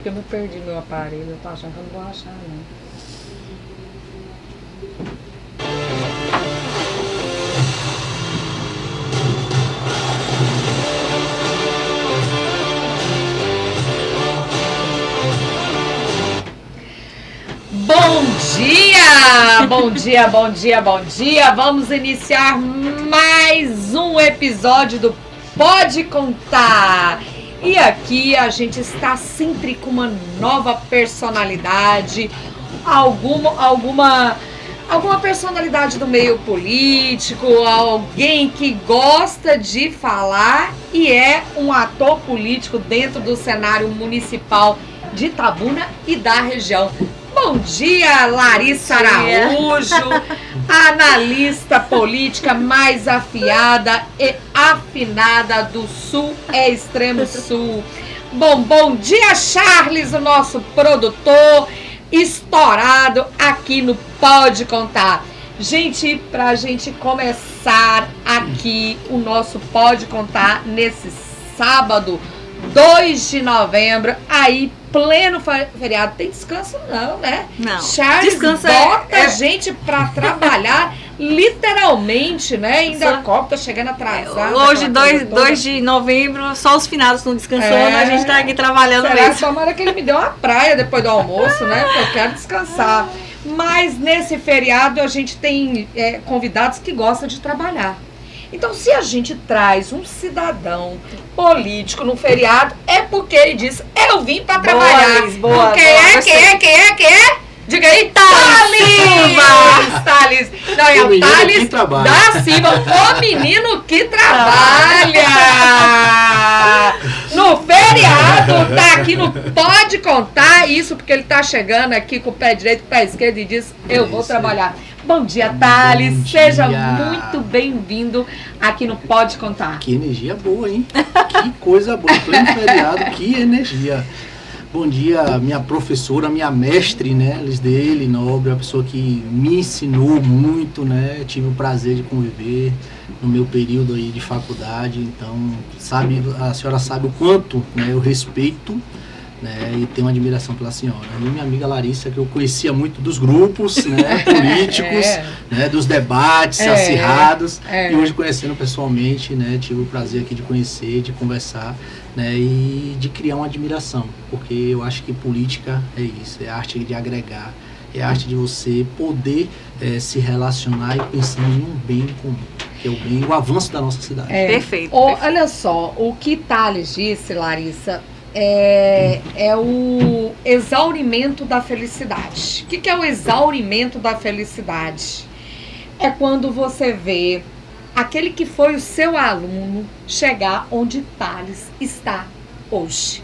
Eu me perdi meu aparelho, eu tô achando que eu não vou achar, não. Bom dia! Bom dia, bom dia, bom dia! Vamos iniciar mais um episódio do Pode Contar! E aqui a gente está sempre com uma nova personalidade, alguma personalidade do meio político, alguém que gosta de falar e é um ator político dentro do cenário municipal de Itabuna e da região. Bom dia, Larissa Araújo, analista política mais afiada e afinada do Sul e Extremo Sul. Bom dia, Charles, o nosso produtor estourado aqui no Pode Contar. Gente, pra gente começar aqui o nosso Pode Contar nesse sábado, 2 de novembro, aí pleno feriado. Tem descanso não, né? Não. Charles descanso bota a gente pra trabalhar literalmente, né? Ainda a Copa tá chegando atrasada. Hoje, 2 de novembro, só os finados estão descansando, a gente tá aqui trabalhando mesmo. Tomara que ele me dê uma praia depois do almoço, né? Porque eu quero descansar. Mas nesse feriado a gente tem convidados que gostam de trabalhar. Então, se a gente traz um cidadão político no feriado, é porque ele diz, eu vim para trabalhar. Boa, Quem é? Diga aí, Thales! Não, é o Thales da Silva, o menino que trabalha. No feriado, tá aqui no Pode Contar, isso porque ele tá chegando aqui com o pé direito, com o pé esquerdo e diz, eu vou trabalhar. Bom dia, Thales. Seja muito bem-vindo aqui no Pode Contar. Que energia boa, hein? Que coisa boa. Pleno feriado, que energia. Bom dia, minha professora, minha mestre, né? Lisdeile Nobre, uma pessoa que me ensinou muito, né? Tive o prazer de conviver no meu período aí de faculdade. Então, a senhora sabe o quanto, né, eu respeito, né, e tenho uma admiração pela senhora. E minha amiga Larissa, que eu conhecia muito dos grupos, né, políticos, né, dos debates acirrados, e hoje conhecendo pessoalmente, né, tive o prazer aqui de conhecer, de conversar, né, e de criar uma admiração, porque eu acho que política é isso, é a arte de agregar, é a arte de você poder se relacionar e pensando em um bem comum, que é o bem, o avanço da nossa cidade. Perfeito. Olha só, o que Thales disse, Larissa, é o exaurimento da felicidade. O que é o exaurimento da felicidade? É quando você vê aquele que foi o seu aluno chegar onde Thales está hoje.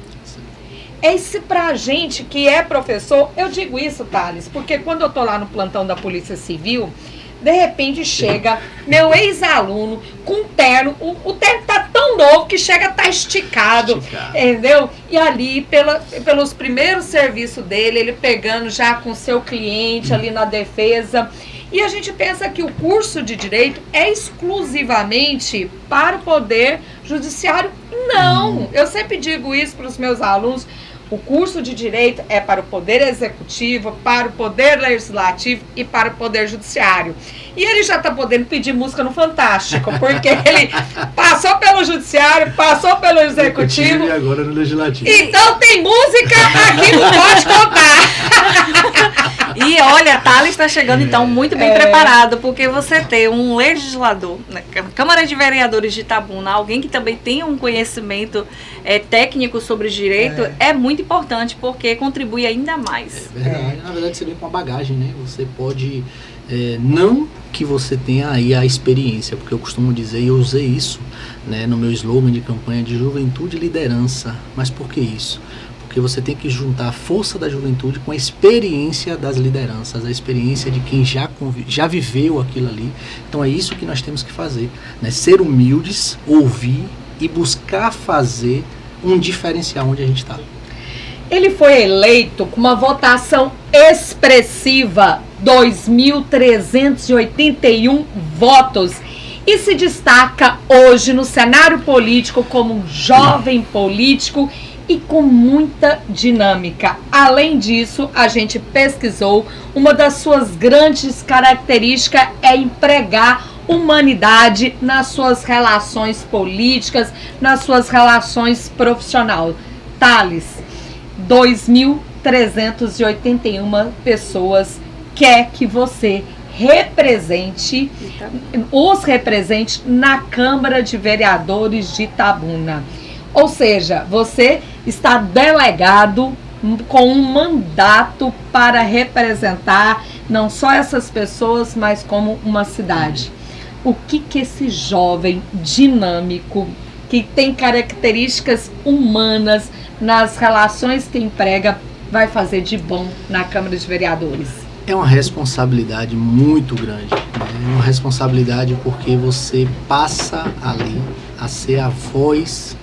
Esse pra gente que é professor, eu digo isso, Thales, porque quando eu tô lá no plantão da Polícia Civil, de repente chega meu ex-aluno com terno, o terno tá tão novo que chega a tá esticado, entendeu? E ali, pelos primeiros serviços dele, ele pegando já com seu cliente ali na defesa. E a gente pensa que o curso de Direito é exclusivamente para o Poder Judiciário. Não! Eu sempre digo isso para os meus alunos. O curso de Direito é para o Poder Executivo, para o Poder Legislativo e para o Poder Judiciário. E ele já está podendo pedir música no Fantástico, porque ele passou pelo Judiciário, passou pelo Executivo. E agora no Legislativo. Então tem música aqui no Pode Contar. E olha, Thales está chegando então muito bem preparado, porque você ter um legislador, né, Câmara de Vereadores de Itabuna, alguém que também tem um conhecimento técnico sobre direito, é muito importante, porque contribui ainda mais. É verdade, na verdade você vem com uma bagagem, né? Você pode, não que você tenha aí a experiência, porque eu costumo dizer, e eu usei isso, né, no meu slogan de campanha de juventude e liderança, mas por que isso? Porque você tem que juntar a força da juventude com a experiência das lideranças, a experiência de quem já viveu aquilo ali. Então é isso que nós temos que fazer, né? Ser humildes, ouvir e buscar fazer um diferencial onde a gente está. Ele foi eleito com uma votação expressiva, 2.381 votos, e se destaca hoje no cenário político como um jovem político e com muita dinâmica. Além disso, a gente pesquisou, uma das suas grandes características é empregar humanidade nas suas relações políticas, nas suas relações profissionais. Thales, 2.381 pessoas quer que você os represente na Câmara de Vereadores de Itabuna. Ou seja, você está delegado com um mandato para representar não só essas pessoas, mas como uma cidade. O que esse jovem dinâmico, que tem características humanas nas relações que emprega, vai fazer de bom na Câmara de Vereadores? É uma responsabilidade muito grande, né? É uma responsabilidade porque você passa ali a ser a voz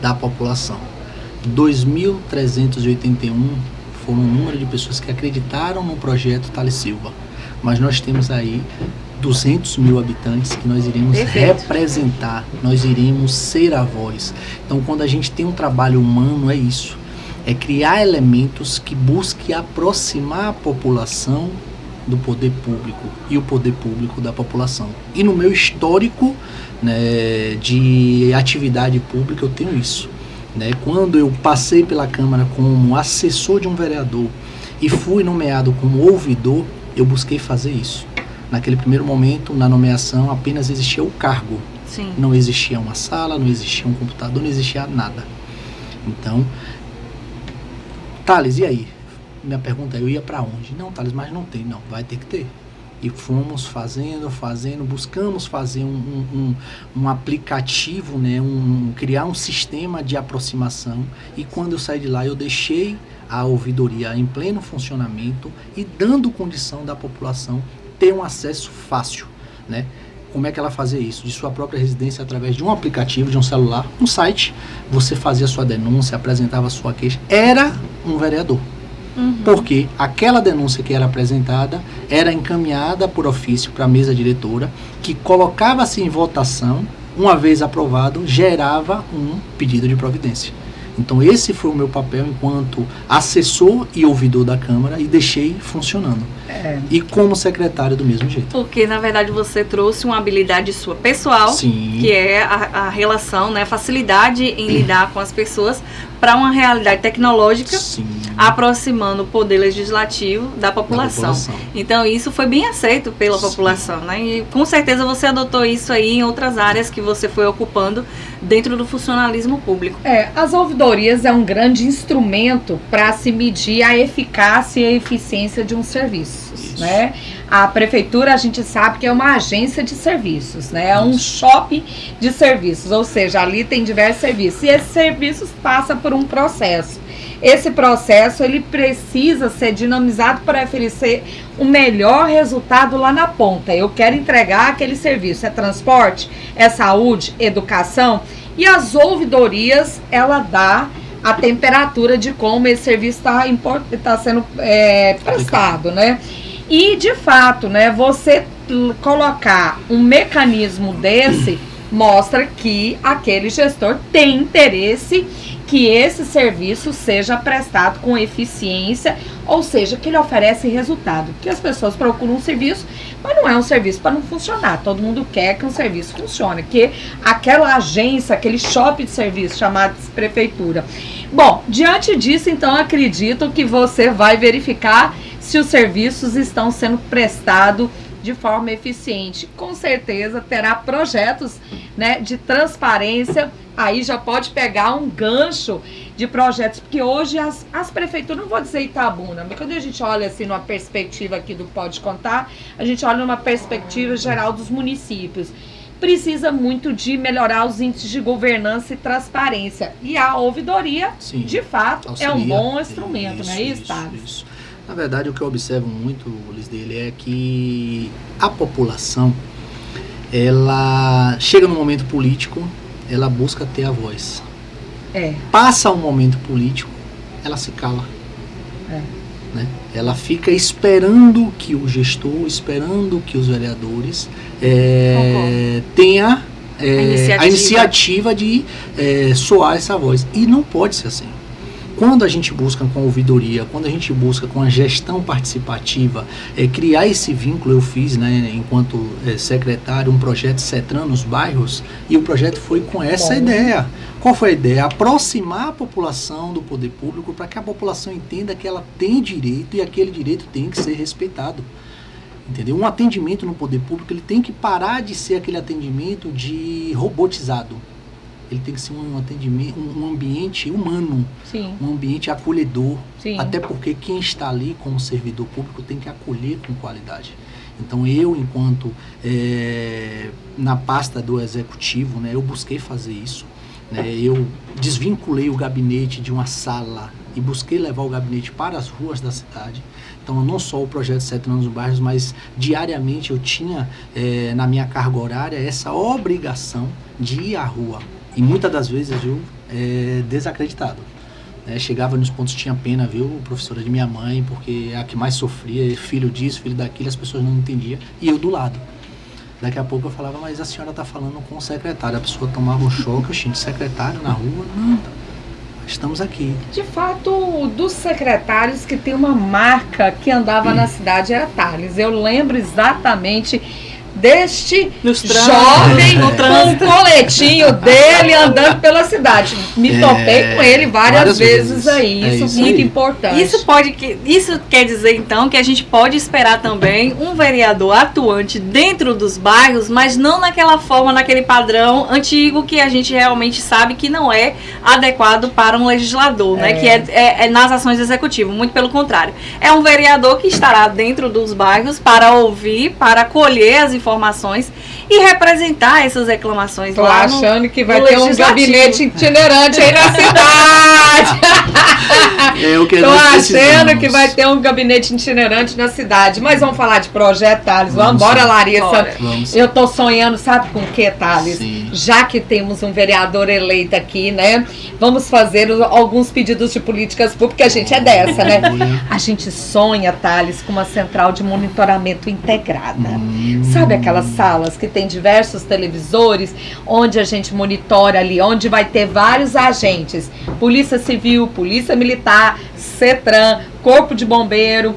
da população. 2.381 foram o número de pessoas que acreditaram no projeto Thales Silva, mas nós temos aí 200 mil habitantes que nós iremos representar, nós iremos ser a voz. Então, quando a gente tem um trabalho humano, é isso. É criar elementos que busquem aproximar a população do poder público e o poder público da população. E no meu histórico, né, de atividade pública, eu tenho isso. Né? Quando eu passei pela Câmara como assessor de um vereador e fui nomeado como ouvidor, eu busquei fazer isso. Naquele primeiro momento, na nomeação, apenas existia o cargo. Sim. Não existia uma sala, não existia um computador, não existia nada. Então, Thales, e aí? Minha pergunta é, eu ia para onde? Não, Thales, mas não tem. Não, vai ter que ter. E fomos fazendo, buscamos fazer um aplicativo, né, criar um sistema de aproximação. E quando eu saí de lá, eu deixei a ouvidoria em pleno funcionamento e dando condição da população ter um acesso fácil, né? Como é que ela fazia isso? De sua própria residência, através de um aplicativo, de um celular, um site, você fazia sua denúncia, apresentava sua queixa. Era um vereador. Porque aquela denúncia que era apresentada era encaminhada por ofício para a mesa diretora, que colocava-se em votação, uma vez aprovado, gerava um pedido de providência. Então esse foi o meu papel enquanto assessor e ouvidor da Câmara e deixei funcionando. E como secretário do mesmo jeito. Porque, na verdade, você trouxe uma habilidade sua pessoal, Sim. que é a relação, né, a facilidade em lidar com as pessoas, para uma realidade tecnológica, Sim. aproximando o poder legislativo da população. Então, isso foi bem aceito pela população, né? E com certeza você adotou isso aí em outras áreas que você foi ocupando dentro do funcionalismo público. As ouvidorias é um grande instrumento para se medir a eficácia e a eficiência de um serviço, né? A prefeitura, a gente sabe que é uma agência de serviços, né? É um shopping de serviços, ou seja, ali tem diversos serviços. E esses serviços passam por um processo. Esse processo, ele precisa ser dinamizado para oferecer o melhor resultado lá na ponta. Eu quero entregar aquele serviço. É transporte, é saúde, educação. E as ouvidorias, ela dá a temperatura de como esse serviço está sendo prestado, né? E, de fato, né, você colocar um mecanismo desse mostra que aquele gestor tem interesse que esse serviço seja prestado com eficiência, ou seja, que ele oferece resultado. Porque as pessoas procuram um serviço, mas não é um serviço para não funcionar. Todo mundo quer que um serviço funcione, que aquela agência, aquele shopping de serviço chamado de prefeitura. Bom, diante disso, então, acredito que você vai verificar se os serviços estão sendo prestados de forma eficiente. Com certeza terá projetos, né, de transparência. Aí já pode pegar um gancho de projetos, porque hoje as prefeituras, não vou dizer Itabuna, mas quando a gente olha assim numa perspectiva aqui do Pode Contar, a gente olha numa perspectiva geral dos municípios. Precisa muito de melhorar os índices de governança e transparência. E a ouvidoria, sim, de fato, auxilia, é um bom instrumento, não é isso, Thales? Isso. Na verdade, o que eu observo muito, Liz, dele é que a população, ela chega no momento político, ela busca ter a voz. Passa um momento político, ela se cala. Né? Ela fica esperando que o gestor, esperando que os vereadores tenha a iniciativa de soar essa voz. E não pode ser assim. Quando a gente busca com a ouvidoria, quando a gente busca com a gestão participativa, criar esse vínculo, eu fiz, né, enquanto secretário, um projeto CETRAN nos bairros, e o projeto foi com essa ideia. Qual foi a ideia? Aproximar a população do poder público para que a população entenda que ela tem direito e aquele direito tem que ser respeitado. Entendeu? Um atendimento no poder público, ele tem que parar de ser aquele atendimento de robotizado. Ele tem que ser um atendimento, um ambiente humano, Sim. um ambiente acolhedor. Sim. Até porque quem está ali como servidor público tem que acolher com qualidade. Então eu, enquanto na pasta do executivo, né, eu busquei fazer isso. Né, eu desvinculei o gabinete de uma sala e busquei levar o gabinete para as ruas da cidade. Então, não só o projeto CETRAN nos bairros, mas diariamente eu tinha na minha carga horária essa obrigação de ir à rua. E muitas das vezes eu desacreditado. Chegava nos pontos, tinha pena, viu, professora, de minha mãe, porque é a que mais sofria, filho disso, filho daquilo, as pessoas não entendiam. E eu do lado. Daqui a pouco eu falava, mas a senhora está falando com o secretário. A pessoa tomava um choque, gente, secretário na rua? Não, estamos aqui. De fato, dos secretários que tem uma marca que andava na cidade era Thales. Eu lembro exatamente deste jovem com o coletinho dele andando pela cidade. Me topei com ele várias vezes aí. Isso é muito importante. Isso quer dizer, então, que a gente pode esperar também um vereador atuante dentro dos bairros, mas não naquela forma, naquele padrão antigo que a gente realmente sabe que não é adequado para um legislador, né? Que é nas ações executivas. Muito pelo contrário. É um vereador que estará dentro dos bairros para ouvir, para colher as informações e representar essas reclamações. Tô lá achando que vai ter um gabinete itinerante aí na cidade. Tô achando que vai ter um gabinete itinerante na cidade. Mas vamos falar de projeto, Thales. Vamos embora, Larissa. Vamos. Eu tô sonhando, sabe com o que, Thales? Sim. Já que temos um vereador eleito aqui, né? Vamos fazer alguns pedidos de políticas públicas, a gente é dessa, né? A gente sonha, Thales, com uma central de monitoramento integrada. Sabe aquelas salas que tem diversos televisores, onde a gente monitora ali, onde vai ter vários agentes, Polícia Civil, Polícia Militar, CETRAN, Corpo de Bombeiro,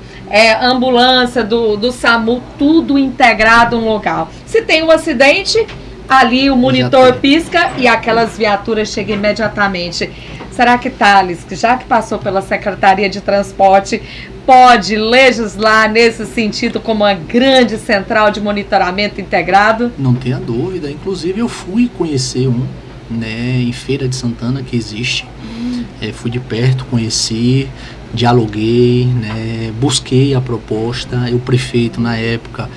ambulância do SAMU, tudo integrado no local. Se tem um acidente, ali o monitor pisca e aquelas viaturas chegam imediatamente. Será que Thales, que já que passou pela Secretaria de Transporte, pode legislar nesse sentido como uma grande central de monitoramento integrado? Não tenha dúvida. Inclusive eu fui conhecer né, em Feira de Santana, que existe. Fui de perto, conheci, dialoguei, né, busquei a proposta. O prefeito, na época,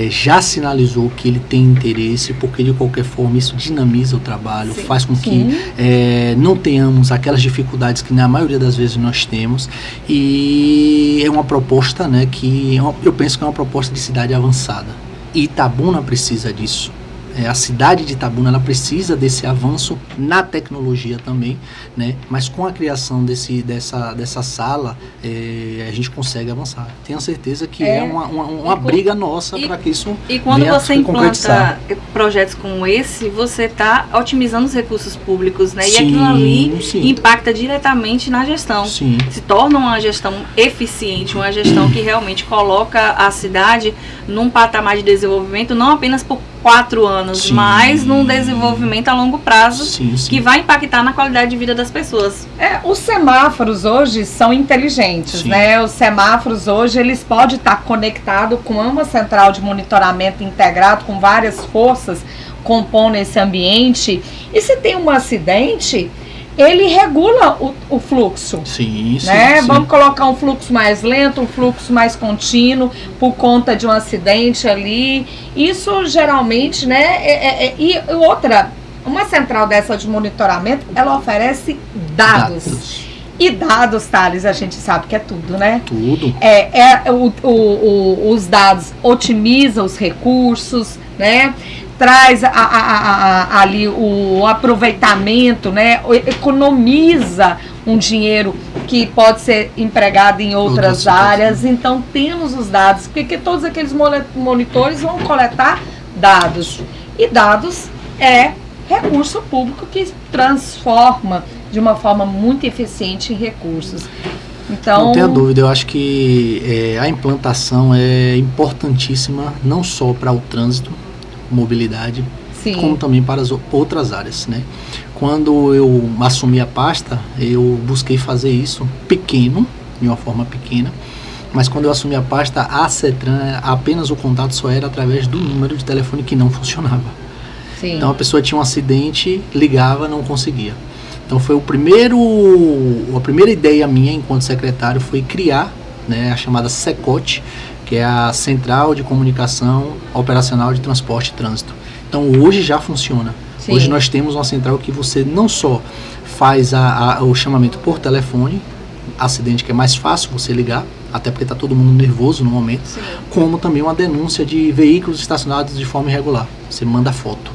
já sinalizou que ele tem interesse, porque de qualquer forma isso dinamiza o trabalho, faz com que não tenhamos aquelas dificuldades que na maioria das vezes nós temos. E é uma proposta, né, que eu penso que é uma proposta de cidade avançada. E Itabuna precisa disso. A cidade de Itabuna, ela precisa desse avanço na tecnologia também, né? Mas com a criação dessa sala, a gente consegue avançar. Tenho certeza que é uma briga nossa para que isso E quando você implanta projetos como esse, você está otimizando os recursos públicos, né? E aquilo ali impacta diretamente na gestão. Sim. Se torna uma gestão eficiente, uma gestão que realmente coloca a cidade num patamar de desenvolvimento, não apenas por 4 anos, mas num desenvolvimento a longo prazo que vai impactar na qualidade de vida das pessoas. Os semáforos hoje são inteligentes, né? Os semáforos hoje, eles podem estar conectados com uma central de monitoramento integrado, com várias forças compondo esse ambiente. E se tem um acidente, ele regula o fluxo. Né? Vamos colocar um fluxo mais lento, um fluxo mais contínuo, por conta de um acidente ali. Isso geralmente, né? E outra, uma central dessa de monitoramento, ela oferece dados. E dados, Thales, a gente sabe que é tudo, né? Tudo. Os dados otimizam os recursos, né? Traz ali o aproveitamento, né? Economiza um dinheiro que pode ser empregado em outras áreas. Então, temos os dados, porque todos aqueles monitores vão coletar dados. E dados é recurso público que transforma de uma forma muito eficiente em recursos. Então, não tenha dúvida, eu acho que a implantação é importantíssima, não só para o trânsito, mobilidade, sim, como também para as outras áreas, né? Quando eu assumi a pasta, eu busquei fazer isso pequeno, de uma forma pequena, mas quando eu assumi a pasta, a CETRAN, apenas o contato só era através do número de telefone que não funcionava. sim. Então a pessoa tinha um acidente, ligava, não conseguia. Então foi a primeira ideia minha enquanto secretário foi criar, né, a chamada SECOT, que é a Central de Comunicação Operacional de Transporte e Trânsito. Então hoje já funciona. Sim. Hoje nós temos uma central que você não só faz o chamamento por telefone, acidente que é mais fácil você ligar, até porque está todo mundo nervoso no momento, Sim. como também uma denúncia de veículos estacionados de forma irregular. Você manda foto.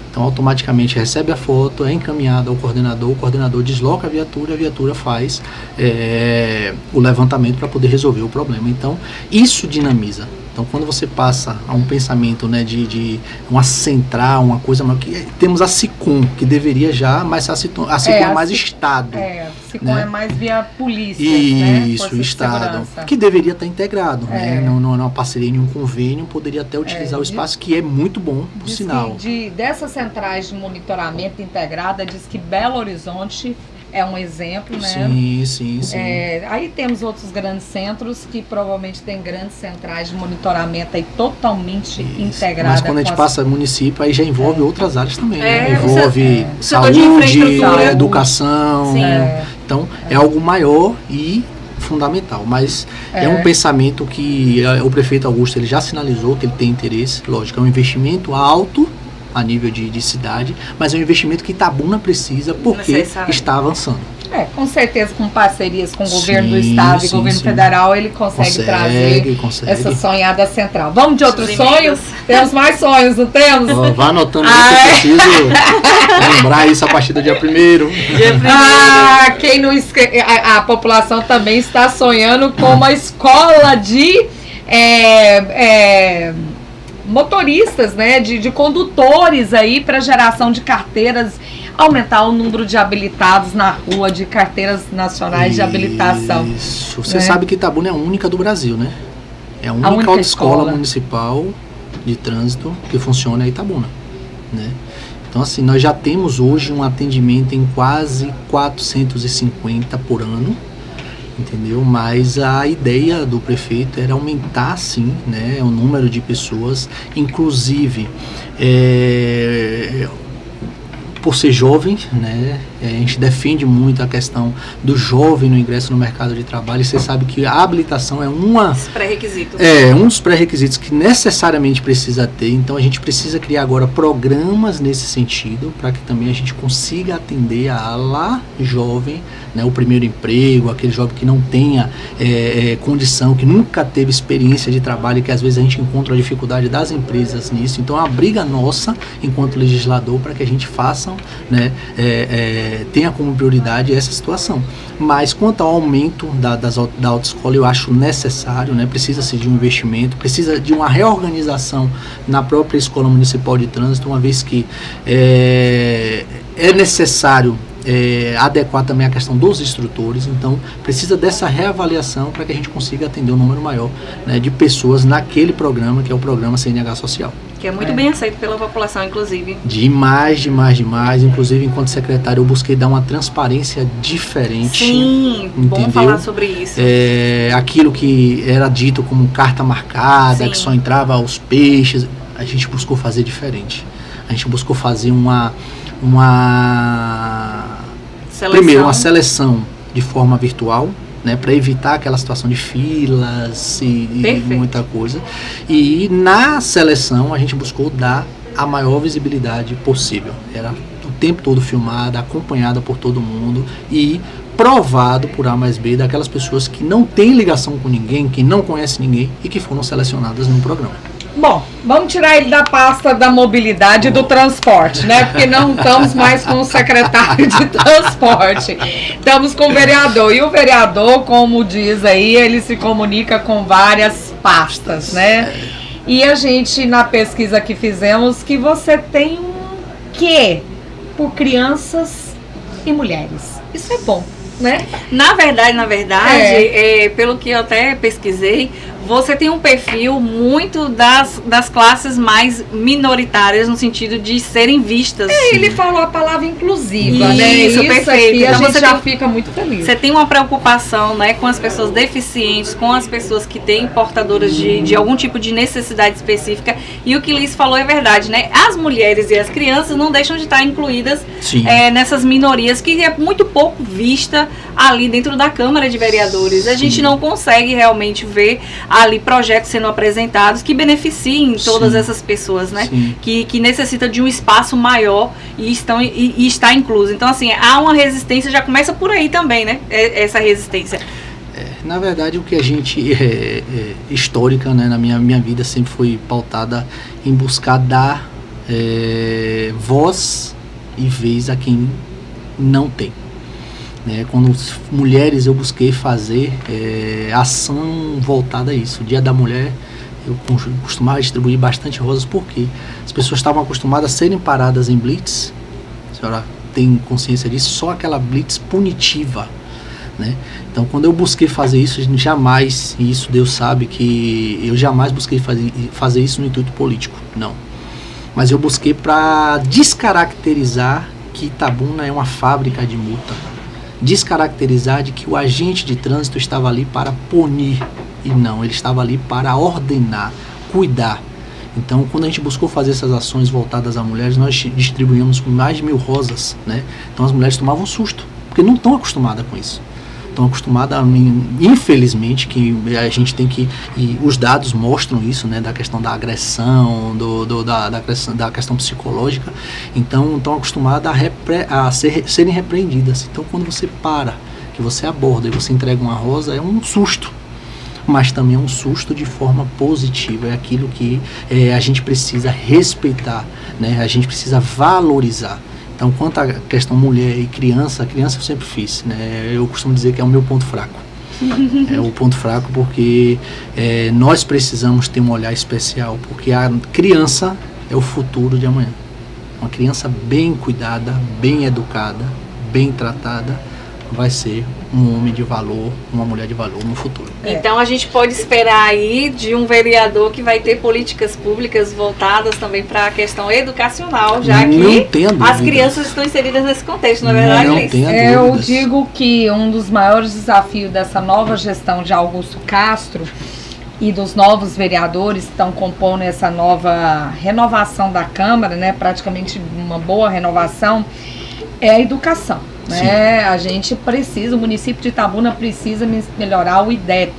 Então, automaticamente recebe a foto, é encaminhada ao coordenador, o coordenador desloca a viatura faz o levantamento para poder resolver o problema. Então, isso dinamiza. Então, quando você passa a um pensamento, né, de uma central, uma coisa maior, que temos a SICOM, que deveria já, mas a SICOM é mais Estado. A SICOM, né? é mais via polícia, isso, né? Estado, que deveria estar integrado, né? Não é uma parceria em um convênio, poderia até utilizar o espaço, que é muito bom, por sinal. Dessas centrais de monitoramento integrada, diz que Belo Horizonte é um exemplo, né? Sim. Aí temos outros grandes centros que provavelmente têm grandes centrais de monitoramento aí totalmente integradas. Mas quando a gente passa município, aí já envolve outras áreas também, né? Envolve setor de saúde, infraestrutura, educação. Sim. Então, é algo maior e fundamental, mas é um pensamento que o prefeito Augusto ele já sinalizou que ele tem interesse. Lógico, é um investimento alto a nível de cidade, mas é um investimento que Itabuna precisa porque está avançando. Com certeza, com parcerias com o governo do estado e governo federal, ele consegue trazer essa sonhada central. Vamos de outros sonhos? Temos mais sonhos, não temos? Vá anotando isso, eu preciso lembrar isso a partir do dia 1º. Quem não esquece, a população também está sonhando com uma escola de motoristas, né, de condutores aí para geração de carteiras, aumentar o número de habilitados na rua, de carteiras nacionais de habilitação. Isso. Você sabe que Itabuna é a única do Brasil, né? É a única autoescola municipal de trânsito que funciona em Itabuna, né? Então, assim, nós já temos hoje um atendimento em quase 450 por ano, entendeu? Mas a ideia do prefeito era aumentar, sim, né, o número de pessoas, inclusive por ser jovem, né, a gente defende muito a questão do jovem no ingresso no mercado de trabalho. E você sabe que a habilitação é um dos pré-requisitos que necessariamente precisa ter. Então a gente precisa criar agora programas nesse sentido para que também a gente consiga atender a ala jovem, né, o primeiro emprego, aquele jovem que não tenha condição, que nunca teve experiência de trabalho, e que às vezes a gente encontra a dificuldade das empresas nisso. Então a briga nossa enquanto legislador para que a gente faça, né, tenha como prioridade essa situação. Mas quanto ao aumento da autoescola, eu acho necessário, né, precisa-se de um investimento, precisa de uma reorganização na própria Escola Municipal de Trânsito, uma vez que é necessário adequar também a questão dos instrutores. Então precisa dessa reavaliação para que a gente consiga atender um número maior, né, de pessoas naquele programa, que é o programa CNH Social. Que é muito bem aceito pela população, inclusive. Demais. Inclusive, enquanto secretário, eu busquei dar uma transparência diferente. Sim, entendeu? Bom falar sobre isso. Aquilo que era dito como carta marcada, Sim. que só entrava aos peixes, a gente buscou fazer diferente. A gente buscou fazer primeiro, uma seleção de forma virtual, né, para evitar aquela situação de filas e muita coisa. E na seleção a gente buscou dar a maior visibilidade possível. Era o tempo todo filmada, acompanhada por todo mundo e provado por A mais B daquelas pessoas que não têm ligação com ninguém, que não conhecem ninguém e que foram selecionadas no programa. Bom, vamos tirar ele da pasta da mobilidade e do transporte, né? Porque não estamos mais com o secretário de transporte. Estamos com o vereador. E o vereador, como diz aí, ele se comunica com várias pastas, né? E a gente, na pesquisa que fizemos, que você tem quê? Por crianças e mulheres. Isso é bom, né? Na verdade, pelo que eu até pesquisei, você tem um perfil muito das classes mais minoritárias, no sentido de serem vistas. Ele falou a palavra inclusiva, né? Isso, perfeito. Aqui a Então gente você já fica muito feliz. Você tem uma preocupação, né, com as pessoas deficientes, com as pessoas que têm portadoras de algum tipo de necessidade específica. E o que Liz falou é verdade, né? As mulheres e as crianças não deixam de estar incluídas nessas minorias, que é muito pouco vista ali dentro da Câmara de Vereadores. A gente não consegue realmente ver ali projetos sendo apresentados que beneficiem todas essas pessoas, né? Que necessitam de um espaço maior e está incluso. Então, assim, há uma resistência, já começa por aí também, né? Essa resistência. Na verdade, o que a gente, histórica, né, na minha vida, sempre foi pautada em buscar dar voz e vez a quem não tem. Quando mulheres, eu busquei fazer ação voltada a isso. O Dia da Mulher, eu costumava distribuir bastante rosas, porque as pessoas estavam acostumadas a serem paradas em blitz. A senhora tem consciência disso? Só aquela blitz punitiva, né? Então, quando eu busquei fazer isso, jamais, e isso Deus sabe que eu jamais busquei fazer isso no intuito político, não. Mas eu busquei para descaracterizar que Itabuna é uma fábrica de multa. Descaracterizar de que o agente de trânsito estava ali para punir, e não, ele estava ali para ordenar, cuidar. Então, quando a gente buscou fazer essas ações voltadas a mulheres, nós distribuímos mais de 1000 rosas, né? Então as mulheres tomavam susto, porque não estão acostumadas com isso. Estão acostumadas, infelizmente, que a gente tem que, e os dados mostram isso, né, da questão da agressão, da questão psicológica. Então estão acostumadas a serem repreendidas. Então, quando você para, que você aborda e você entrega uma rosa, é um susto, mas também é um susto de forma positiva. É aquilo que a gente precisa respeitar, né? A gente precisa valorizar. Então, quanto à questão mulher e criança, a criança eu sempre fiz, né? Eu costumo dizer que é o meu ponto fraco. É o ponto fraco porque nós precisamos ter um olhar especial, porque a criança é o futuro de amanhã. Uma criança bem cuidada, bem educada, bem tratada, vai ser um homem de valor, uma mulher de valor no futuro. Então a gente pode esperar aí de um vereador que vai ter políticas públicas voltadas também para a questão educacional, já que as crianças estão inseridas nesse contexto, não é verdade, Liz? Eu digo que um dos maiores desafios dessa nova gestão de Augusto Castro e dos novos vereadores que estão compondo essa nova renovação da Câmara, né, praticamente uma boa renovação, é a educação. Né? A gente precisa, o município de Itabuna precisa melhorar o IDEP,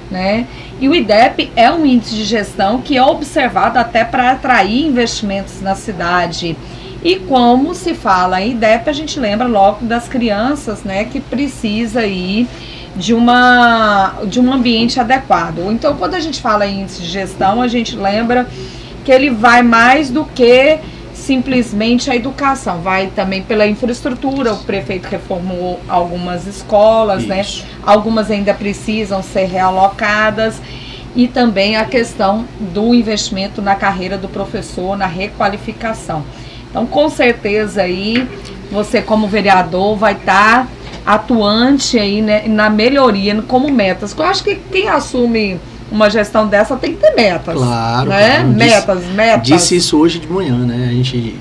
né? E o IDEP é um índice de gestão que é observado até para atrair investimentos na cidade. E como se fala em IDEP, a gente lembra logo das crianças, né, que precisa aí de um ambiente adequado. Então, quando a gente fala em índice de gestão, a gente lembra que ele vai mais do que simplesmente a educação, vai também pela infraestrutura. O prefeito reformou algumas escolas, né? Algumas ainda precisam ser realocadas, e também a questão do investimento na carreira do professor, na requalificação. Então, com certeza aí, você como vereador vai estar atuante aí, né, na melhoria, como metas. Eu acho que quem assume uma gestão dessa tem que ter metas. Claro, né? Claro. Metas. Disse isso hoje de manhã, né? A gente,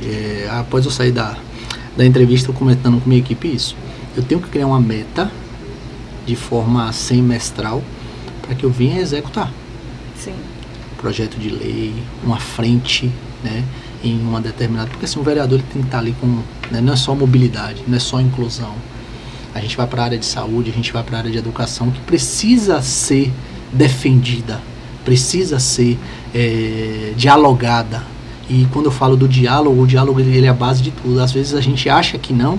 após eu sair da entrevista, eu comentando com minha equipe isso. Eu tenho que criar uma meta de forma semestral para que eu venha executar. Sim. Projeto de lei, uma frente, né? Em uma determinada... Porque assim, um vereador ele tem que estar ali com... Né, não é só mobilidade, não é só inclusão. A gente vai para a área de saúde, a gente vai para a área de educação, que precisa ser defendida, precisa ser dialogada. E quando eu falo do diálogo, o diálogo ele é a base de tudo. Às vezes a gente acha que não,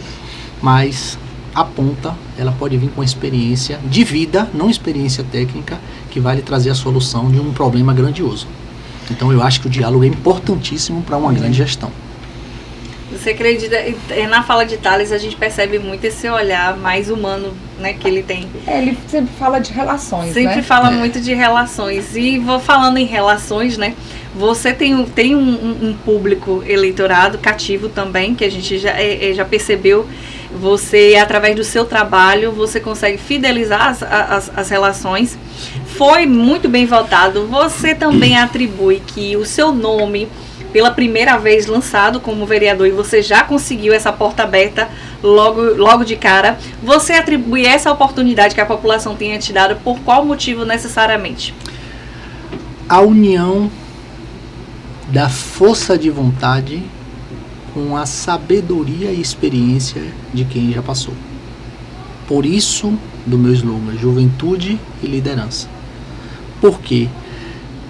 mas a ponta, ela pode vir com experiência de vida, não experiência técnica, que vai lhe trazer a solução de um problema grandioso. Então eu acho que o diálogo é importantíssimo para uma grande gestão. Você acredita, na fala de Thales a gente percebe muito esse olhar mais humano né, que ele tem. Ele sempre fala de relações, Sempre né? fala muito de relações. E vou falando em relações, né? Você tem um público eleitorado cativo também, que a gente já percebeu. Você, através do seu trabalho, você consegue fidelizar as relações. Foi muito bem votado. Você também atribui que o seu nome, pela primeira vez lançado como vereador, e você já conseguiu essa porta aberta logo de cara, você atribui essa oportunidade que a população tenha te dado por qual motivo necessariamente? A união da força de vontade com a sabedoria e experiência de quem já passou. Por isso, do meu slogan, juventude e liderança. Por quê?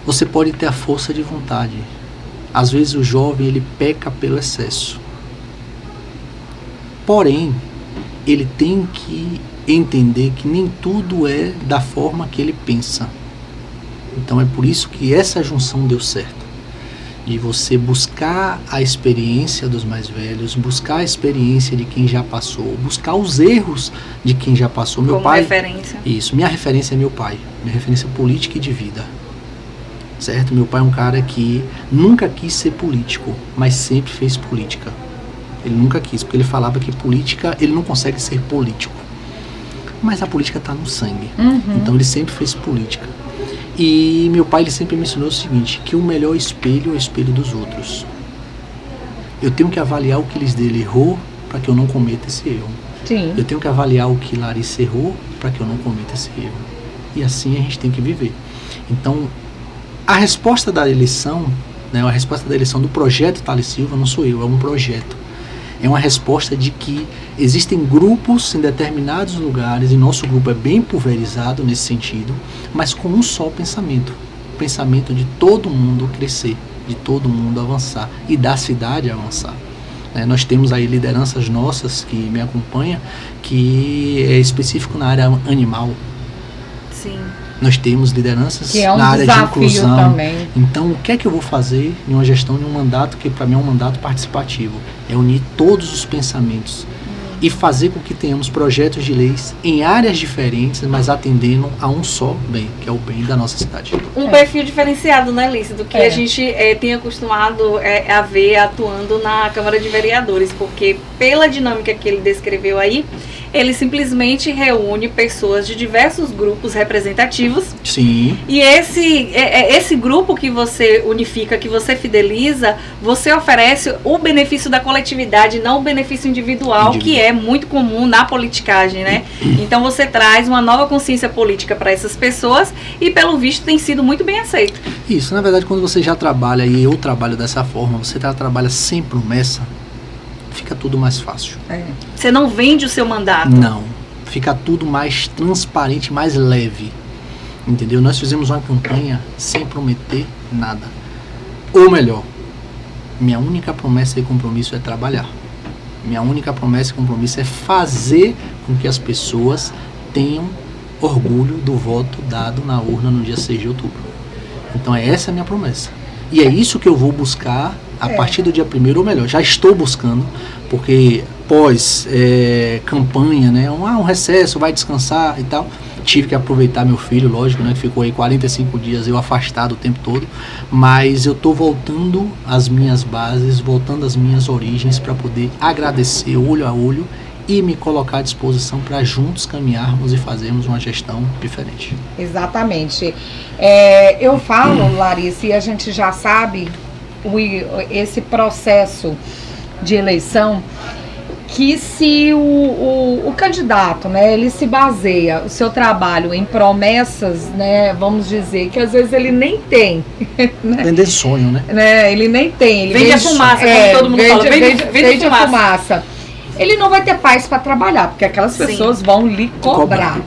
Você pode ter a força de vontade. Às vezes o jovem, ele peca pelo excesso. Porém, ele tem que entender que nem tudo é da forma que ele pensa. Então é por isso que essa junção deu certo. De você buscar a experiência dos mais velhos, buscar a experiência de quem já passou, buscar os erros de quem já passou. Meu como pai, referência. Isso, minha referência é meu pai, minha referência política e de vida. Certo? Meu pai é um cara que nunca quis ser político, mas sempre fez política. Ele nunca quis, porque ele falava que política, ele não consegue ser político. Mas a política está no sangue. Então ele sempre fez política. E meu pai, ele sempre me ensinou o seguinte, que o melhor espelho é o espelho dos outros. Eu tenho que avaliar o que eles dele errou para que eu não cometa esse erro. Sim. Eu tenho que avaliar o que Larissa errou para que eu não cometa esse erro. E assim a gente tem que viver. Então, a resposta da eleição, né, a resposta da eleição do projeto Thales Silva não sou eu, é um projeto. É uma resposta de que existem grupos em determinados lugares, e nosso grupo é bem pulverizado nesse sentido, mas com um só pensamento. O pensamento de todo mundo crescer, de todo mundo avançar e da cidade avançar. Nós temos aí lideranças nossas que me acompanham, que é específico na área animal. Sim. Nós temos lideranças que é um na área de inclusão. também. Então, o que é que eu vou fazer em uma gestão de um mandato que para mim é um mandato participativo? É unir todos os pensamentos e fazer com que tenhamos projetos de leis em áreas diferentes, mas atendendo a um só bem, que é o bem da nossa cidade. Um perfil diferenciado, né, Lícia, do que a gente tem acostumado a ver atuando na Câmara de Vereadores, porque pela dinâmica que ele descreveu aí, ele simplesmente reúne pessoas de diversos grupos representativos. Sim. E esse grupo que você unifica, que você fideliza, você oferece o benefício da coletividade, não o benefício individual, que é muito comum na politicagem, né? Então você traz uma nova consciência política para essas pessoas e, pelo visto, tem sido muito bem aceito. Isso, na verdade, quando você já trabalha, e eu trabalho dessa forma, você trabalha sem promessa, fica tudo mais fácil. Você não vende o seu mandato. Não. Fica tudo mais transparente, mais leve. Entendeu? Nós fizemos uma campanha sem prometer nada. Ou melhor, minha única promessa e compromisso é trabalhar. Minha única promessa e compromisso é fazer com que as pessoas tenham orgulho do voto dado na urna no dia 6 de outubro. Então essa a minha promessa. E é isso que eu vou buscar a partir do dia 1º, ou melhor, já estou buscando, porque pós campanha, né, um recesso, vai descansar e tal, tive que aproveitar meu filho, lógico, né, que ficou aí 45 dias eu afastado o tempo todo, mas eu estou voltando às minhas bases, voltando às minhas origens para poder agradecer olho a olho e me colocar à disposição para juntos caminharmos e fazermos uma gestão diferente. Exatamente. Eu falo, Larissa, e a gente já sabe esse processo de eleição, que se o candidato, né, ele se baseia o seu trabalho em promessas, né, vamos dizer que às vezes ele nem tem, né? Vender sonho, né? Ele nem tem. Ele vende a fumaça, como todo mundo fala. Vende a fumaça. Ele não vai ter paz para trabalhar, porque aquelas pessoas vão lhe cobrar.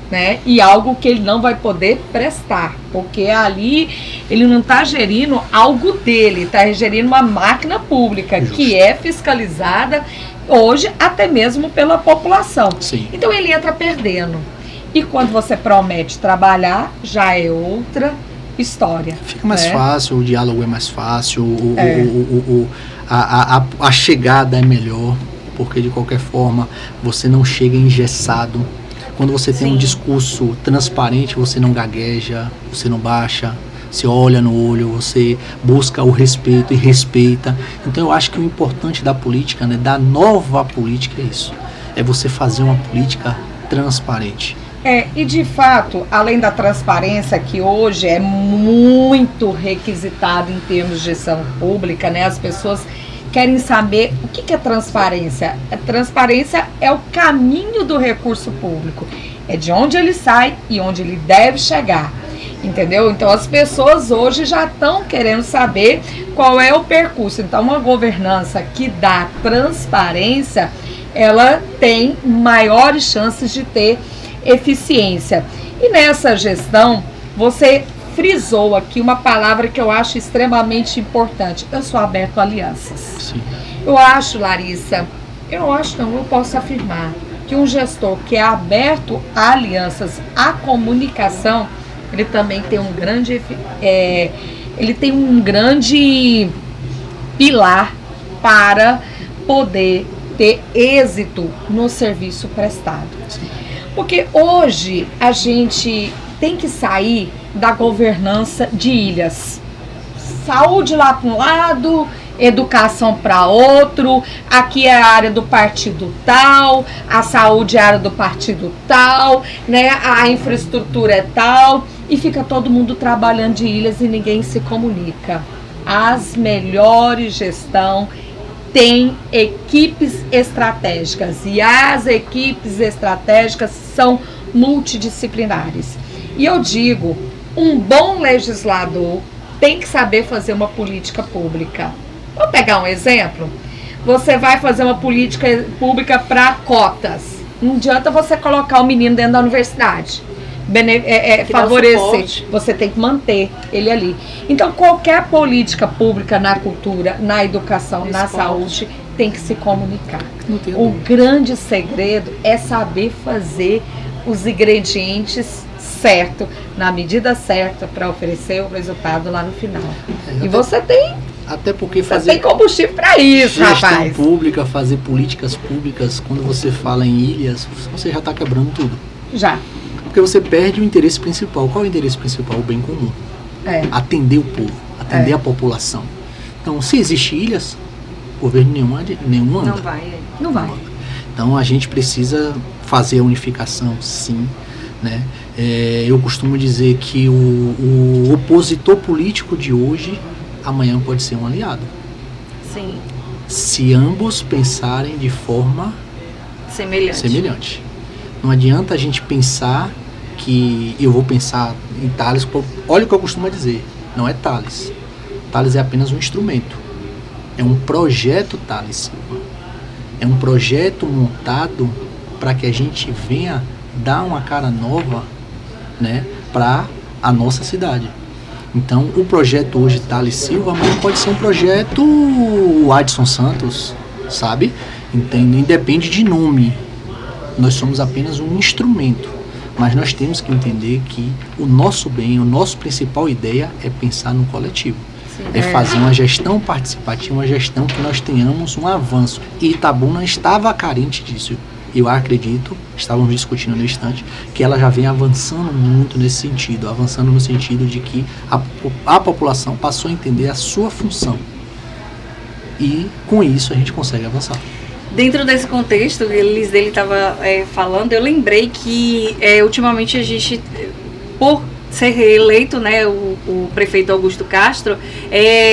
Né? E algo que ele não vai poder prestar, porque ali ele não está gerindo algo dele, está gerindo uma máquina pública. Justo. Que é fiscalizada hoje até mesmo pela população. Sim. Então ele entra perdendo. E quando você promete trabalhar, já é outra história. Fica mais fácil, o diálogo é mais fácil, a chegada é melhor, porque de qualquer forma você não chega engessado. Quando você tem um discurso transparente, você não gagueja, você não baixa, você olha no olho, você busca o respeito e respeita. Então eu acho que o importante da política, né, da nova política é isso. É você fazer uma política transparente. E de fato, além da transparência, que hoje é muito requisitada em termos de gestão pública, né? As pessoas querem saber o que é transparência. A transparência é o caminho do recurso público. É de onde ele sai e onde ele deve chegar. Entendeu? Então as pessoas hoje já estão querendo saber qual é o percurso. Então uma governança que dá transparência, ela tem maiores chances de ter eficiência. E nessa gestão, você frisou aqui uma palavra que eu acho extremamente importante. Eu sou aberto a alianças. Sim. Eu acho, Larissa, eu posso afirmar que um gestor que é aberto a alianças, a comunicação, ele também tem um grande pilar para poder ter êxito no serviço prestado. Porque hoje a gente tem que sair da governança de ilhas. Saúde lá para um lado, educação para outro, aqui é a área do partido tal, a saúde é a área do partido tal, né? A infraestrutura é tal, e fica todo mundo trabalhando de ilhas e ninguém se comunica. As melhores gestão tem equipes estratégicas, e as equipes estratégicas são multidisciplinares. E eu digo, um bom legislador tem que saber fazer uma política pública. Vamos pegar um exemplo? Você vai fazer uma política pública para cotas. Não adianta você colocar o menino dentro da universidade. Favorecer, você tem que manter ele ali. Então qualquer política pública na cultura, na educação, na saúde tem que se comunicar. O grande segredo é saber fazer os ingredientes certo, na medida certa, para oferecer o resultado lá no final. E você tem tem combustível para isso, gestão rapaz. Pública, fazer políticas públicas, quando você fala em ilhas, você já está quebrando tudo. Já. Porque você perde o interesse principal. Qual é o interesse principal? O bem comum. Atender o povo, atender a população. Então, se existe ilhas, governo nenhum anda. Não vai. Então, a gente precisa fazer a unificação, sim. Né? Eu costumo dizer que o opositor político de hoje, amanhã pode ser um aliado. Sim. Se ambos pensarem de forma semelhante. Não adianta a gente pensar que eu vou pensar em Thales. Olha o que eu costumo dizer, não é Thales. Thales é apenas um instrumento. É um projeto Thales Silva. É um projeto montado para que a gente venha dar uma cara nova, né, para a nossa cidade. Então, o projeto hoje Thales Silva, mas pode ser um projeto Adson Santos, sabe? Independe de nome. Nós somos apenas um instrumento, mas nós temos que entender que o nosso bem, a nossa principal ideia é pensar no coletivo. Sim, é fazer uma gestão participativa, uma gestão que nós tenhamos um avanço. E Itabuna estava carente disso. Eu acredito, estávamos discutindo no instante, que ela já vem avançando muito nesse sentido, avançando no sentido de que a população passou a entender a sua função. E com isso a gente consegue avançar. Dentro desse contexto que ele estava falando, eu lembrei que ultimamente a gente, por ser reeleito, né, o prefeito Augusto Castro,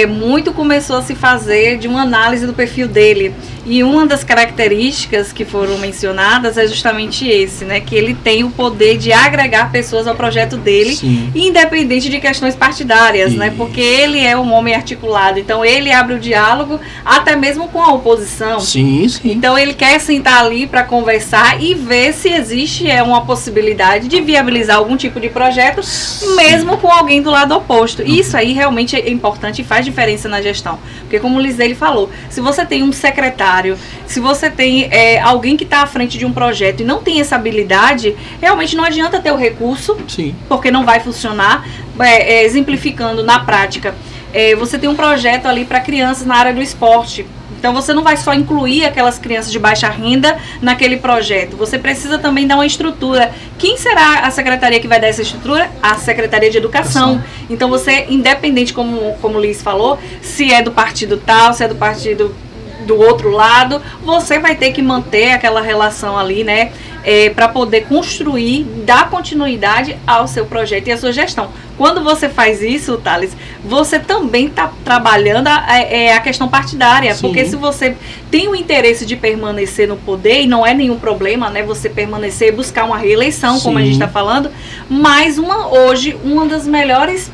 muito começou a se fazer de uma análise do perfil dele. E uma das características que foram mencionadas é justamente esse, né, que ele tem o poder de agregar pessoas ao projeto dele, sim, independente de questões partidárias, né, porque ele é um homem articulado, então ele abre o diálogo até mesmo com a oposição. Sim. Então ele quer sentar ali para conversar e ver se existe uma possibilidade de viabilizar algum tipo de projeto, mesmo com alguém do lado oposto. E isso aí realmente é importante e faz diferença na gestão, porque como o Lisdeli falou, se você tem um secretário, se você tem alguém que está à frente de um projeto e não tem essa habilidade, realmente não adianta ter o recurso, sim, porque não vai funcionar. Exemplificando na prática, você tem um projeto ali para crianças na área do esporte. Então você não vai só incluir aquelas crianças de baixa renda naquele projeto, você precisa também dar uma estrutura. Quem será a secretaria que vai dar essa estrutura? A Secretaria de Educação. Então você, independente, como o Liz falou, se é do partido tal, se é do partido do outro lado, você vai ter que manter aquela relação ali, né, para poder construir, dar continuidade ao seu projeto e à sua gestão. Quando você faz isso, Thales, você também está trabalhando a questão partidária, Sim. porque se você tem o interesse de permanecer no poder, e não é nenhum problema, né, você permanecer e buscar uma reeleição, como a gente está falando, mas hoje, uma das melhores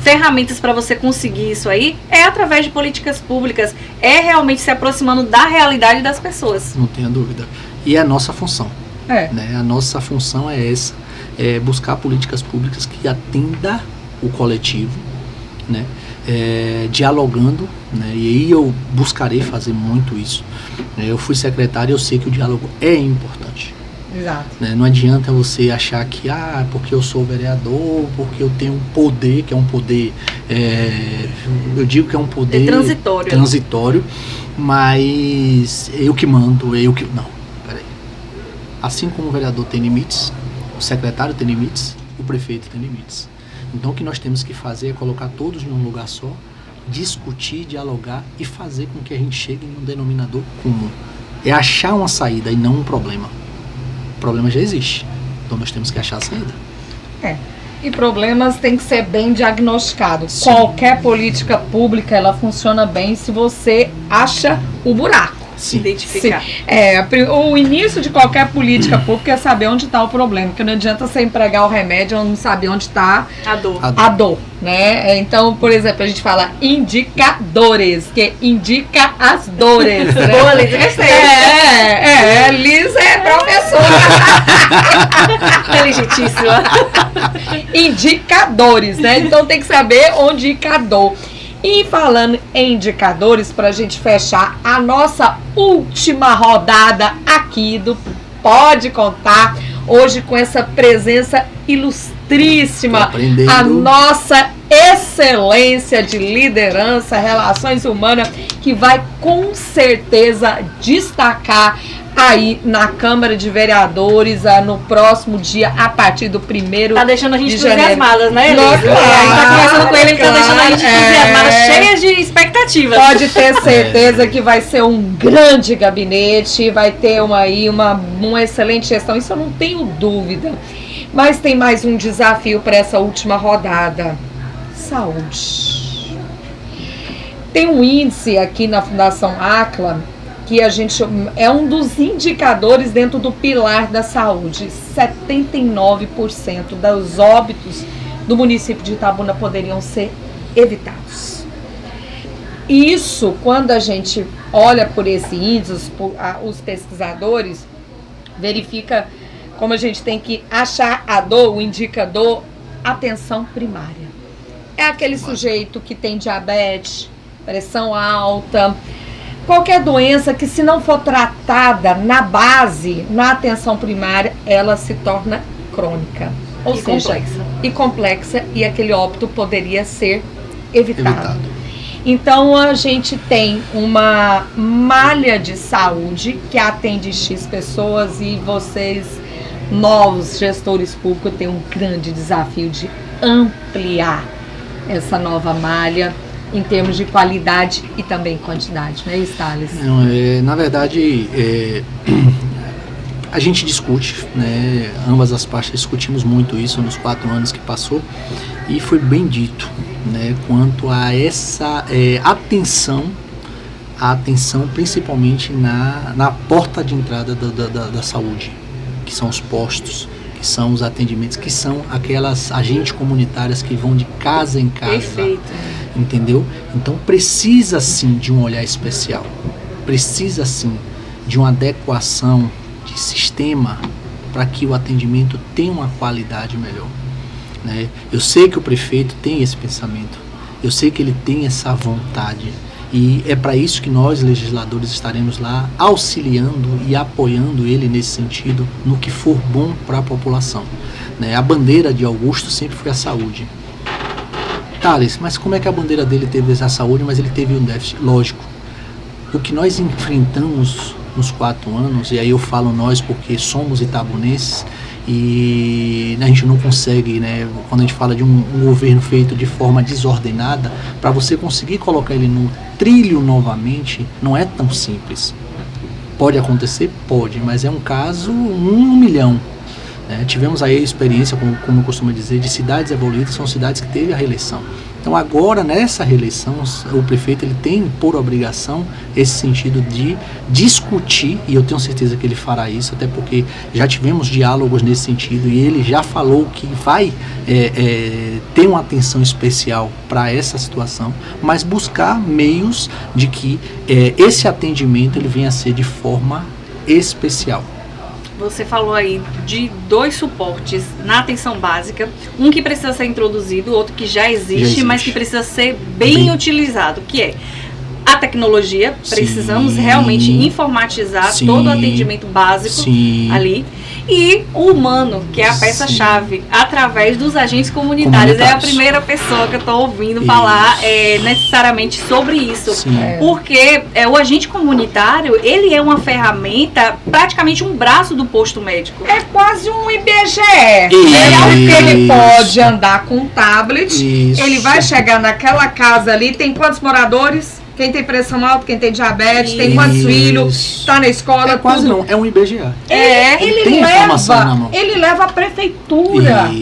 ferramentas para você conseguir isso aí é através de políticas públicas, é realmente se aproximando da realidade das pessoas. Não tenha dúvida. E é a nossa função. É. A nossa função é essa, é buscar políticas públicas que atendam o coletivo, né? Dialogando, né? E aí eu buscarei fazer muito isso. Eu fui secretário e eu sei que o diálogo é importante. Exato. Né? Não adianta você achar que, porque eu sou vereador, porque eu tenho um poder, que é um poder, eu digo que é um poder transitório, mas eu que mando, não, peraí. Assim como o vereador tem limites, o secretário tem limites, o prefeito tem limites. Então o que nós temos que fazer é colocar todos num lugar só, discutir, dialogar e fazer com que a gente chegue em um denominador comum. É achar uma saída e não um problema. O problema já existe, então nós temos que achar a saída. E problemas têm que ser bem diagnosticados. Sim. Qualquer política pública, ela funciona bem se você acha o buraco. Sim. Identificar. O início de qualquer política pública é saber onde está o problema, porque não adianta você empregar o remédio ou não saber onde está a dor, né? Então, por exemplo, a gente fala indicadores, que indica as dores, né? Boa, Liz, gostei. Liz é professora. Inteligentíssima. Indicadores, né? Então tem que saber onde indicador. E falando em indicadores, para a gente fechar a nossa última rodada aqui do Pode Contar, hoje com essa presença ilustríssima, a nossa excelência de liderança, relações humanas, que vai com certeza destacar aí na Câmara de Vereadores no próximo dia, a partir do 1º Tá deixando a gente de janeiro. entusiasmadas, né, Elisa? Nossa, A gente tá conversando com ele, ele tá deixando a gente entusiasmada, cheias de expectativas. Pode ter certeza que vai ser um grande gabinete, vai ter uma excelente gestão, isso eu não tenho dúvida. Mas tem mais um desafio para essa última rodada: saúde. Tem um índice aqui na Fundação ACLA que é um dos indicadores dentro do pilar da saúde. 79% dos óbitos do município de Itabuna poderiam ser evitados. Isso, quando a gente olha por esse índice, os pesquisadores verificam como a gente tem que achar a dor, o indicador, atenção primária. É aquele sujeito que tem diabetes, pressão alta, qualquer doença que, se não for tratada na base, na atenção primária, ela se torna crônica. Ou seja, complexa, e aquele óbito poderia ser evitado. Então, a gente tem uma malha de saúde que atende X pessoas, e vocês, novos gestores públicos, têm um grande desafio de ampliar essa nova malha em termos de qualidade e também quantidade, não é isso, Thales? Não, na verdade, a gente discute, né? Ambas as partes discutimos muito isso nos 4 anos que passou, e foi bem dito, né? Quanto a essa atenção principalmente na porta de entrada da saúde, que são os postos, que são os atendimentos, que são aquelas agentes comunitárias que vão de casa em casa. Perfeito. Entendeu? Então precisa sim de um olhar especial, precisa sim de uma adequação de sistema para que o atendimento tenha uma qualidade melhor, né? Eu sei que o prefeito tem esse pensamento, eu sei que ele tem essa vontade, e é para isso que nós, legisladores, estaremos lá auxiliando e apoiando ele nesse sentido, no que for bom para a população, né? A bandeira de Augusto sempre foi a saúde. Thales, mas como é que a bandeira dele teve essa saúde, mas ele teve um déficit? Lógico, o que nós enfrentamos nos 4 anos, e aí eu falo nós porque somos itabunenses, e a gente não consegue, né, quando a gente fala de um governo feito de forma desordenada, para você conseguir colocar ele no trilho novamente, não é tão simples. Pode acontecer? Pode, mas é um caso 1 em 1 milhão. Tivemos aí a experiência, como eu costumo dizer, de cidades evoluídas, são cidades que teve a reeleição. Então agora, nessa reeleição, o prefeito ele tem por obrigação esse sentido de discutir, e eu tenho certeza que ele fará isso, até porque já tivemos diálogos nesse sentido, e ele já falou que vai ter uma atenção especial para essa situação, mas buscar meios de que esse atendimento ele venha a ser de forma especial. Você falou aí de 2 suportes na atenção básica, um que precisa ser introduzido, outro que já existe. Mas que precisa ser bem utilizado, que é a tecnologia. Precisamos realmente informatizar todo o atendimento básico ali. E o humano, que é a peça-chave, através dos agentes comunitários. É a primeira pessoa que eu estou ouvindo falar necessariamente sobre isso. Porque o agente comunitário, ele é uma ferramenta, praticamente um braço do posto médico. É quase um IBGE. Ele pode andar com um tablet, ele vai chegar naquela casa ali, tem quantos moradores? Quem tem pressão alta, quem tem diabetes, tem quantos filhos, está na escola, quase tudo. não, é um IBGE. Ele leva a prefeitura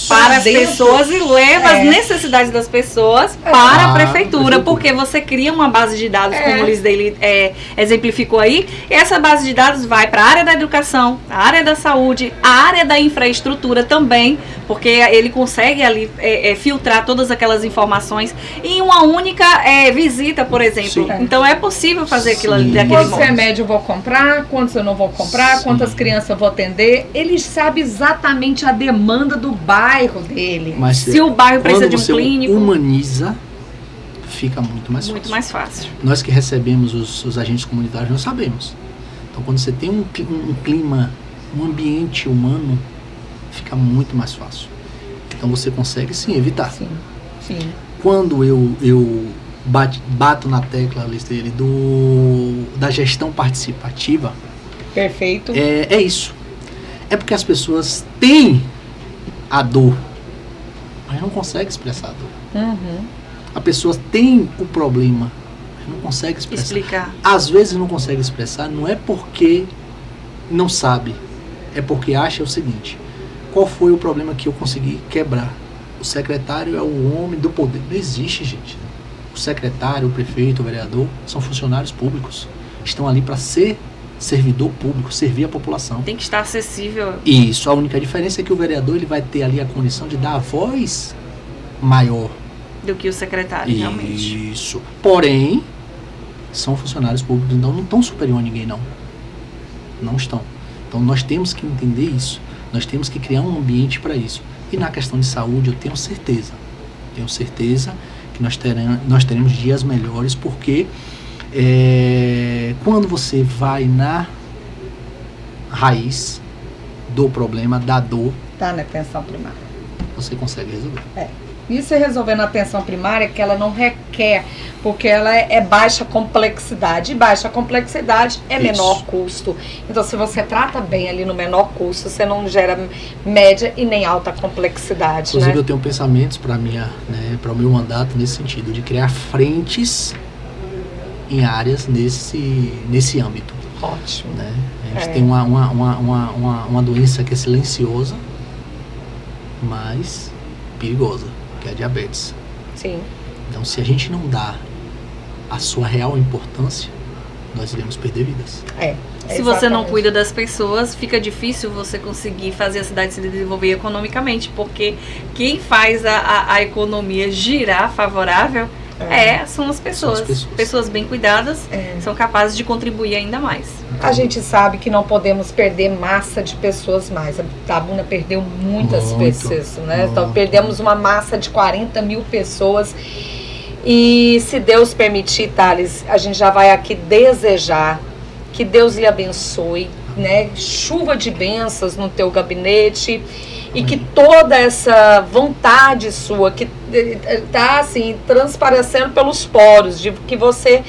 para as pessoas e leva as necessidades das pessoas para a prefeitura, porque você cria uma base de dados, como o Liz Daily exemplificou aí, e essa base de dados vai para a área da educação, a área da saúde, a área da infraestrutura também, porque ele consegue ali filtrar todas aquelas informações em uma única visita, por exemplo. Então é possível fazer aquilo ali daquele modo. Quantos remédios eu vou comprar, quantos eu não vou comprar, quantas crianças eu vou atender, ele sabe exatamente a demanda do bairro dele. Mas se o bairro precisa de um clínico, humaniza, fica muito mais fácil. Muito mais fácil. Nós que recebemos os agentes comunitários, nós sabemos. Então quando você tem um clima, um ambiente humano, fica muito mais fácil. Então você consegue sim evitar. Sim. Quando eu bato na tecla dele da gestão participativa, perfeito. É isso. É porque as pessoas têm a dor, mas não conseguem expressar a dor. A pessoa tem o problema, mas não consegue explicar. Às vezes não consegue expressar, não é porque não sabe, é porque acha o seguinte: qual foi o problema que eu consegui quebrar? O secretário é o homem do poder. Não existe, gente. O secretário, o prefeito, o vereador são funcionários públicos. Estão ali para ser servidor público, servir a população. Tem que estar acessível. Isso. A única diferença é que o vereador ele vai ter ali a condição de dar a voz maior do que o secretário, realmente. Isso. Porém, são funcionários públicos, então não estão superior a ninguém, não. Não estão. Então nós temos que entender isso. Nós temos que criar um ambiente para isso. E na questão de saúde, eu tenho certeza que nós teremos dias melhores, porque quando você vai na raiz do problema, da dor, tá na atenção primária, você consegue resolver. E se resolver na atenção primária, que ela não requer, porque ela é baixa complexidade. E baixa complexidade é menor custo. Então, se você trata bem ali no menor custo, você não gera média e nem alta complexidade. Inclusive, eu tenho pensamentos para o meu mandato nesse sentido, de criar frentes em áreas nesse âmbito. Ótimo. Né? A gente tem uma doença que é silenciosa, mas perigosa, que é a diabetes. Sim. Então, se a gente não dá a sua real importância, nós iremos perder vidas. Se você não cuida das pessoas, fica difícil você conseguir fazer a cidade se desenvolver economicamente, porque quem faz a economia girar favorável são as pessoas. Pessoas bem cuidadas são capazes de contribuir ainda mais. A gente sabe que não podemos perder massa de pessoas mais. A Itabuna perdeu muitas pessoas, né? Então perdemos uma massa de 40 mil pessoas. E se Deus permitir, Thales, a gente já vai aqui desejar que Deus lhe abençoe, né? Chuva de bênçãos no teu gabinete. E que toda essa vontade sua, que está assim, transparecendo pelos poros, de que você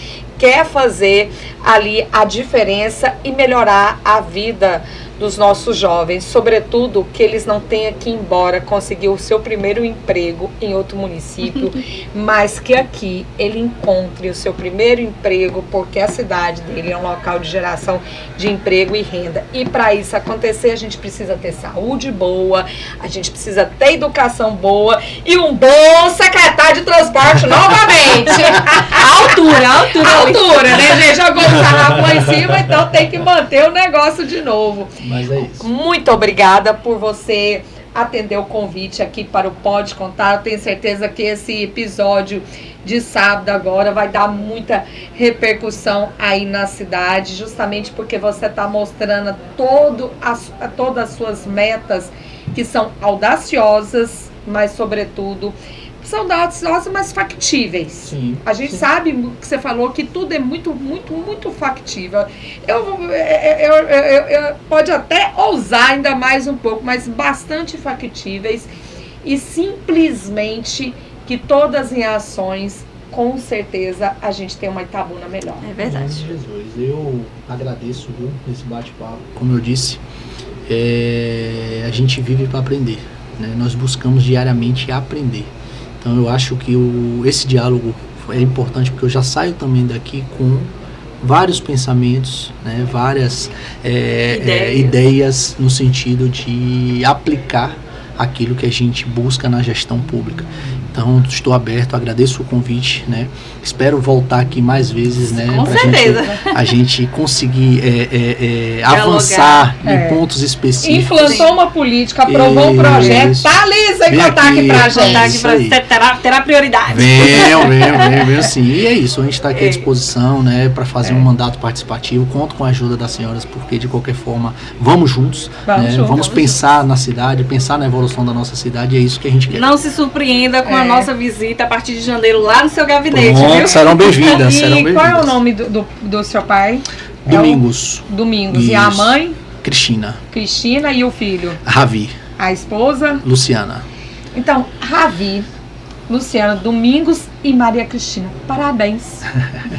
quer fazer ali a diferença e melhorar a vida dos nossos jovens, sobretudo que eles não tenham que ir embora, conseguir o seu primeiro emprego em outro município, mas que aqui ele encontre o seu primeiro emprego, porque a cidade dele é um local de geração de emprego e renda. E para isso acontecer, a gente precisa ter saúde boa, a gente precisa ter educação boa e um bom secretário de transporte novamente. altura, né, gente? Jogou o sarrafo lá em cima, então tem que manter o negócio de novo. Mas é isso. Muito obrigada por você atender o convite aqui para o Pode Contar. Eu tenho certeza que esse episódio de sábado agora vai dar muita repercussão aí na cidade, justamente porque você está mostrando todas as suas metas, que são audaciosas, mas sobretudo são audaciosas, mas factíveis. Sim, a gente sabe que você falou que tudo é muito factível. Pode até ousar ainda mais um pouco, mas bastante factíveis e simplesmente que todas em ações, com certeza a gente tem uma Itabuna melhor. É verdade. Jesus, eu agradeço, viu, esse bate-papo. Como eu disse, a gente vive para aprender, né? Nós buscamos diariamente aprender. Então eu acho que esse diálogo é importante, porque eu já saio também daqui com vários pensamentos, né, várias ideias no sentido de aplicar aquilo que a gente busca na gestão pública. Então, estou aberto, agradeço o convite, né? Espero voltar aqui mais vezes, né? Com certeza. A gente conseguir avançar em pontos específicos. Implantou uma política, aprovou um projeto, tá lisa em contar aqui pra gente. Terá prioridade. Venho sim. E é isso, a gente está aqui à disposição, né? Para fazer um mandato participativo. Conto com a ajuda das senhoras, porque de qualquer forma, vamos juntos. Vamos pensar na cidade, pensar na evolução da nossa cidade, é isso que a gente quer. Não se surpreenda com a nossa visita a partir de janeiro lá no seu gabinete. Pronto, viu? Serão bem-vindas. E qual é o nome do seu pai? Domingos. Domingos. Isso. E a mãe? Cristina. Cristina e o filho? Ravi. A esposa? Luciana. Então, Ravi, Luciana, Domingos e Maria Cristina, parabéns.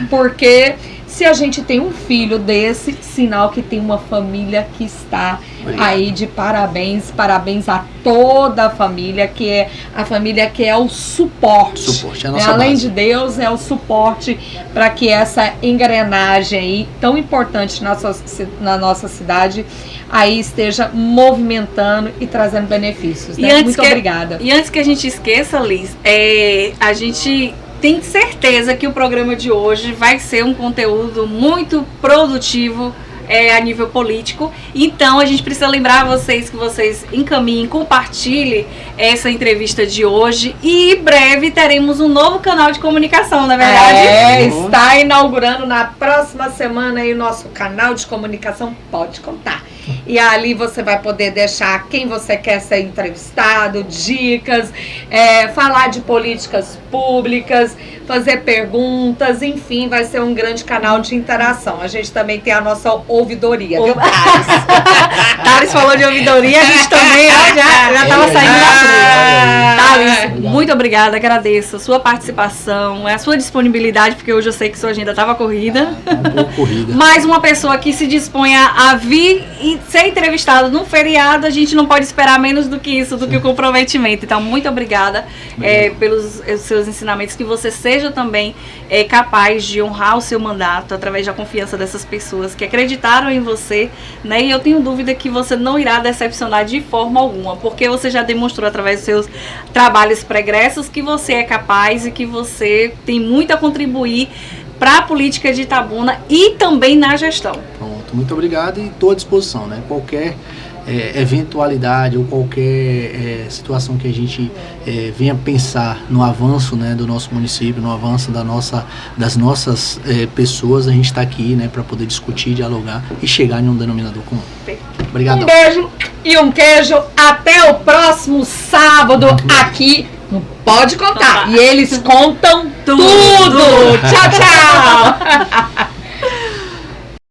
Porque se a gente tem um filho desse, sinal que tem uma família que está aí de parabéns. Parabéns a toda a família, que é a família que é o suporte. É a nossa além base. de Deus, é o suporte para que essa engrenagem aí, tão importante na nossa cidade, aí esteja movimentando e trazendo benefícios. Né? Muito obrigada. E antes que a gente esqueça, Liz, a gente tem certeza que o programa de hoje vai ser um conteúdo muito produtivo a nível político. Então a gente precisa lembrar vocês que vocês encaminhem, compartilhem essa entrevista de hoje, e em breve teremos um novo canal de comunicação, na verdade. Está inaugurando na próxima semana aí o nosso canal de comunicação Pode Contar. E ali você vai poder deixar quem você quer ser entrevistado, dicas, falar de políticas públicas, fazer perguntas, enfim, vai ser um grande canal de interação. A gente também tem a nossa ouvidoria, viu, Thales? Thales falou de ouvidoria, a gente também já estava saindo da frente. Thales, muito obrigada, agradeço a sua participação, a sua disponibilidade, porque hoje eu sei que sua agenda estava corrida. Um pouco corrida. Mais uma pessoa que se dispõe a vir e ser entrevistado num feriado, a gente não pode esperar menos do que isso, do que o comprometimento. Então, muito obrigada pelos seus ensinamentos, que você seja também capaz de honrar o seu mandato através da confiança dessas pessoas que acreditaram em você, né? E eu tenho dúvida que você não irá decepcionar de forma alguma, porque você já demonstrou através dos seus trabalhos pregressos que você é capaz e que você tem muito a contribuir para a política de Itabuna e também na gestão. Pronto, muito obrigado e estou à disposição, né? Qualquer eventualidade ou qualquer situação que a gente venha pensar no avanço, né, do nosso município, no avanço das nossas pessoas, a gente está aqui, né, para poder discutir, dialogar e chegar em um denominador comum. Obrigado. Um beijo e um queijo. Até o próximo sábado aqui no Pode Contar. E eles contam tudo. Tchau, tchau.